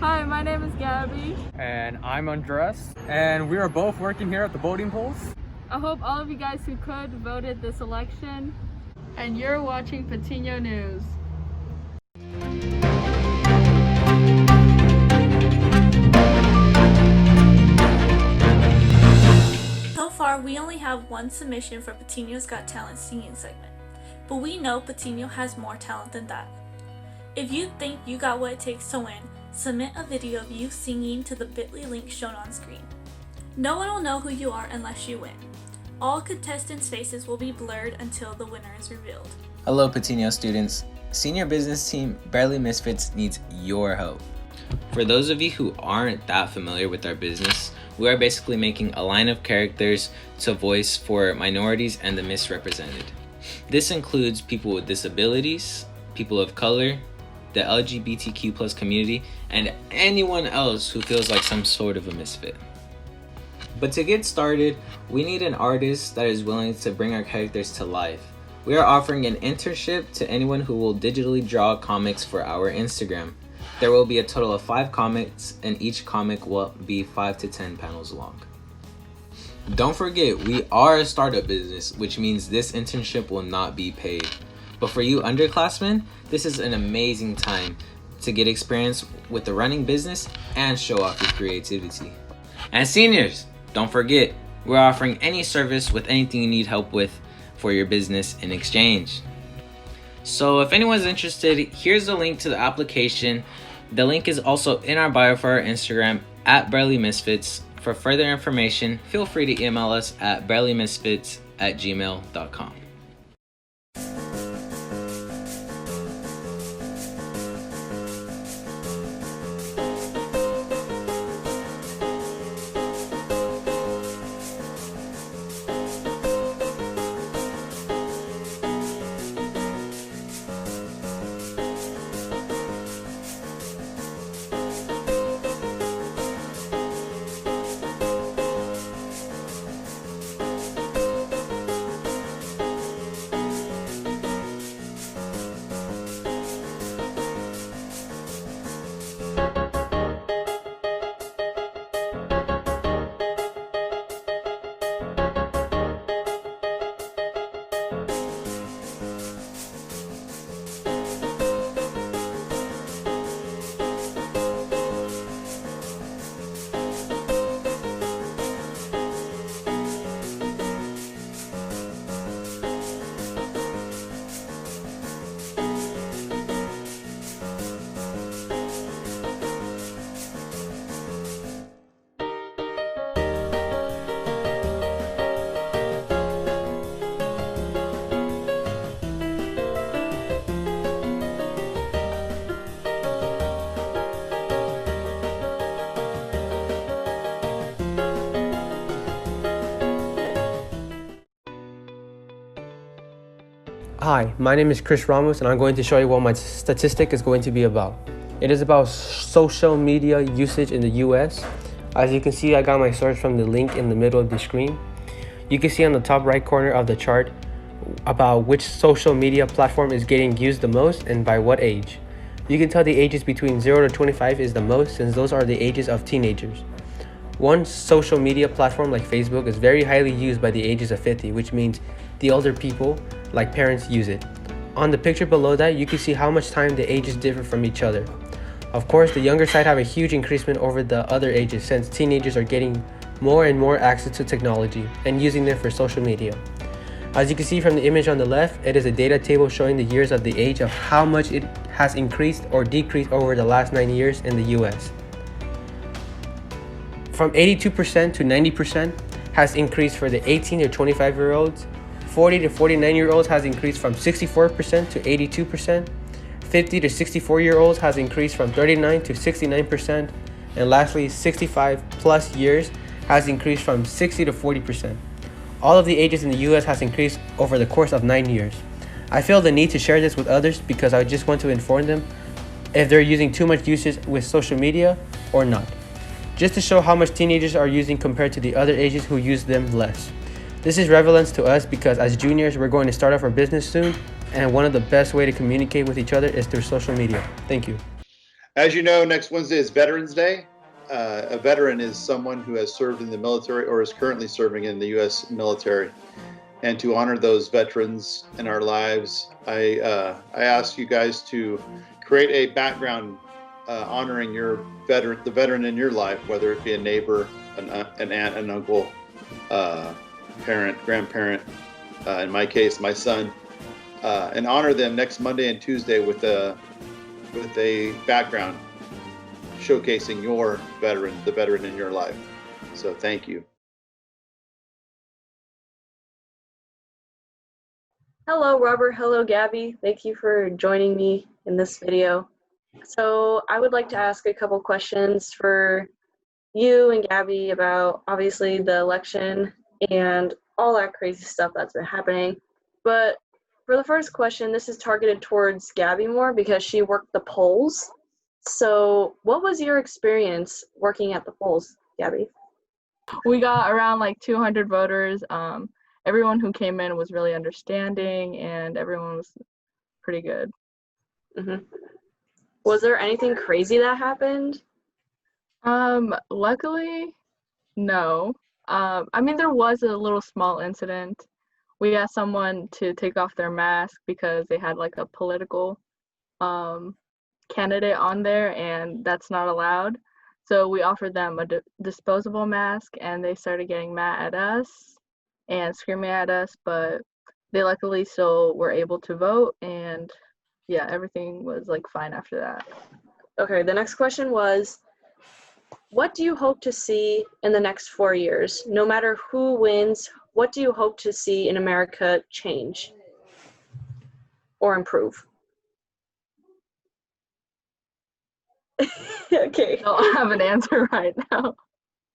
Hi, my name is Gabby. And I'm Andres, and we are both working here at the voting polls. I hope all of you guys who could voted this election. And you're watching Patiño News. So far, we only have one submission for Patiño's Got Talent singing segment, but we know Patiño has more talent than that. If you think you got what it takes to win, submit a video of you singing to the bit.ly link shown on screen. No one will know who you are unless you win. All contestants' faces will be blurred until the winner is revealed. Hello Patiño students. Senior business team Barely Misfits needs your help. For those of you who aren't that familiar with our business, we are basically making a line of characters to voice for minorities and the misrepresented. This includes people with disabilities, people of color, the LGBTQ+ community, and anyone else who feels like some sort of a misfit. But to get started, we need an artist that is willing to bring our characters to life. We are offering an internship to anyone who will digitally draw comics for our Instagram. There will be a total of 5 comics, and each comic will be 5 to 10 panels long. Don't forget, we are a startup business, which means this internship will not be paid. But for you underclassmen, this is an amazing time to get experience with the running business and show off your creativity. And seniors, don't forget, we're offering any service with anything you need help with for your business in exchange. So if anyone's interested, here's the link to the application. The link is also in our bio for our Instagram at Barely Misfits. For further information, feel free to email us at barelymisfits@gmail.com. Hi, my name is Chris Ramos, and I'm going to show you what my statistic is going to be about. It is about social media usage in the US. As you can see, I got my source from the link in the middle of the screen. You can see on the top right corner of the chart about which social media platform is getting used the most and by what age. You can tell the ages between 0 to 25 is the most, since those are the ages of teenagers. One social media platform like Facebook is very highly used by the ages of 50, which means the older people, like parents, use it. On the picture below that, you can see how much time the ages differ from each other. Of course, the younger side have a huge increasement over the other ages, since teenagers are getting more and more access to technology and using them for social media. As you can see from the image on the left, it is a data table showing the years of the age of how much it has increased or decreased over the last 9 years in the US. From 82% to 90% has increased for the 18 to 25-year-olds. 40 to 49-year-olds has increased from 64% to 82%. 50 to 64-year-olds has increased from 39 to 69%. And lastly, 65 plus years has increased from 60 to 40%. All of the ages in the US has increased over the course of 9 years. I feel the need to share this with others because I just want to inform them if they're using too much usage with social media or not. Just to show how much teenagers are using compared to the other ages who use them less. This is relevant to us because as juniors, we're going to start off our business soon, and one of the best way to communicate with each other is through social media. Thank you. As you know, next Wednesday is Veterans Day. A veteran is someone who has served in the military or is currently serving in the U.S. military. And to honor those veterans in our lives, I ask you guys to create a background honoring the veteran in your life, whether it be a neighbor, an aunt, an uncle, parent, grandparent, in my case, my son, and honor them next Monday and Tuesday with a background showcasing your veteran, the veteran in your life. So thank you. Hello, Robert. Hello, Gabby. Thank you for joining me in this video. So I would like to ask a couple questions for you and Gabby about obviously the election and all that crazy stuff that's been happening. But for the first question, this is targeted towards Gabby more because she worked the polls. So what was your experience working at the polls, Gabby? We got around like 200 voters. Everyone who came in was really understanding and everyone was pretty good. Mm-hmm. Was there anything crazy that happened? Luckily, no. I mean, there was a little small incident. We asked someone to take off their mask because they had like a political candidate on there, and that's not allowed. So we offered them a disposable mask, and they started getting mad at us and screaming at us, but they luckily still were able to vote, and yeah, everything was like fine after that. Okay, the next question was, what do you hope to see in the next 4 years? No matter who wins, what do you hope to see in America change or improve? Okay. I don't have an answer right now.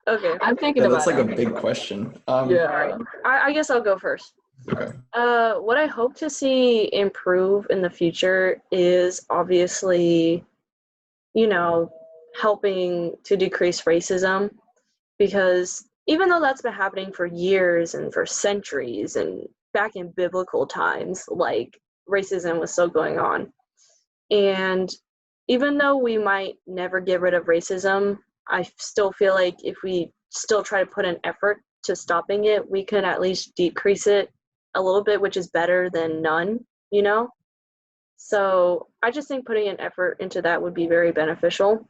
Okay. I'm thinking Yeah, about that's like it. a big question. Yeah. I guess I'll go first. Okay. What I hope to see improve in the future is obviously, helping to decrease racism, because even though that's been happening for years and for centuries and back in biblical times, like racism was still going on. And even though we might never get rid of racism, I still feel like if we still try to put an effort to stopping it, we can at least decrease it a little bit, which is better than none, So I just think putting an effort into that would be very beneficial.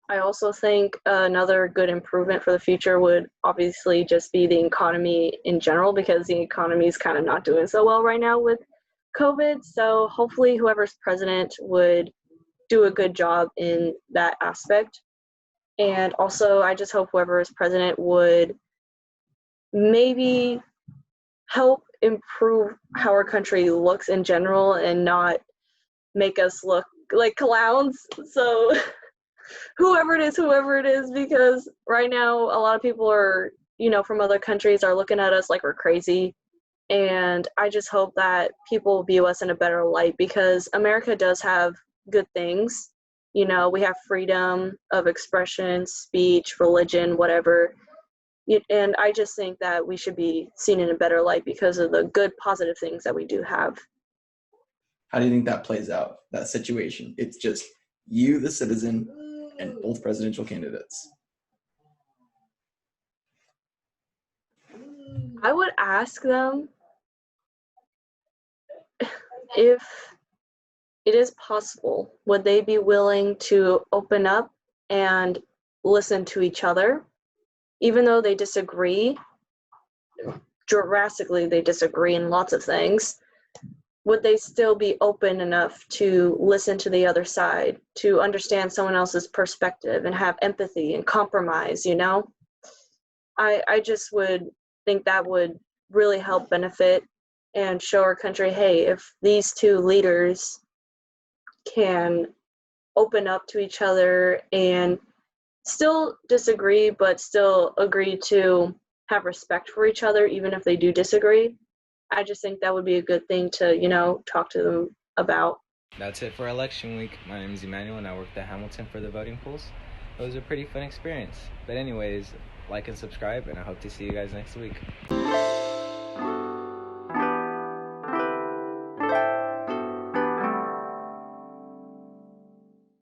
I also think another good improvement for the future would obviously just be the economy in general, because the economy is kind of not doing so well right now with COVID. So hopefully whoever's president would do a good job in that aspect. And also I just hope whoever is president would maybe help improve how our country looks in general and not make us look like clowns. So whoever it is, because right now a lot of people are, from other countries are looking at us like we're crazy. And I just hope that people view us in a better light, because America does have good things. We have freedom of expression, speech, religion, whatever. And I just think that we should be seen in a better light because of the good, positive things that we do have. How do you think that plays out, that situation? It's just you, the citizen, and both presidential candidates. I would ask them if it is possible, would they be willing to open up and listen to each other, even though they disagree, drastically they disagree in lots of things? Would they still be open enough to listen to the other side, to understand someone else's perspective and have empathy and compromise, I just would think that would really help benefit and show our country, hey, if these two leaders can open up to each other and still disagree, but still agree to have respect for each other, even if they do disagree, I just think that would be a good thing to, talk to them about. That's it for election week. My name is Emmanuel and I worked at Hamilton for the voting polls. It was a pretty fun experience. But anyways, like and subscribe, and I hope to see you guys next week.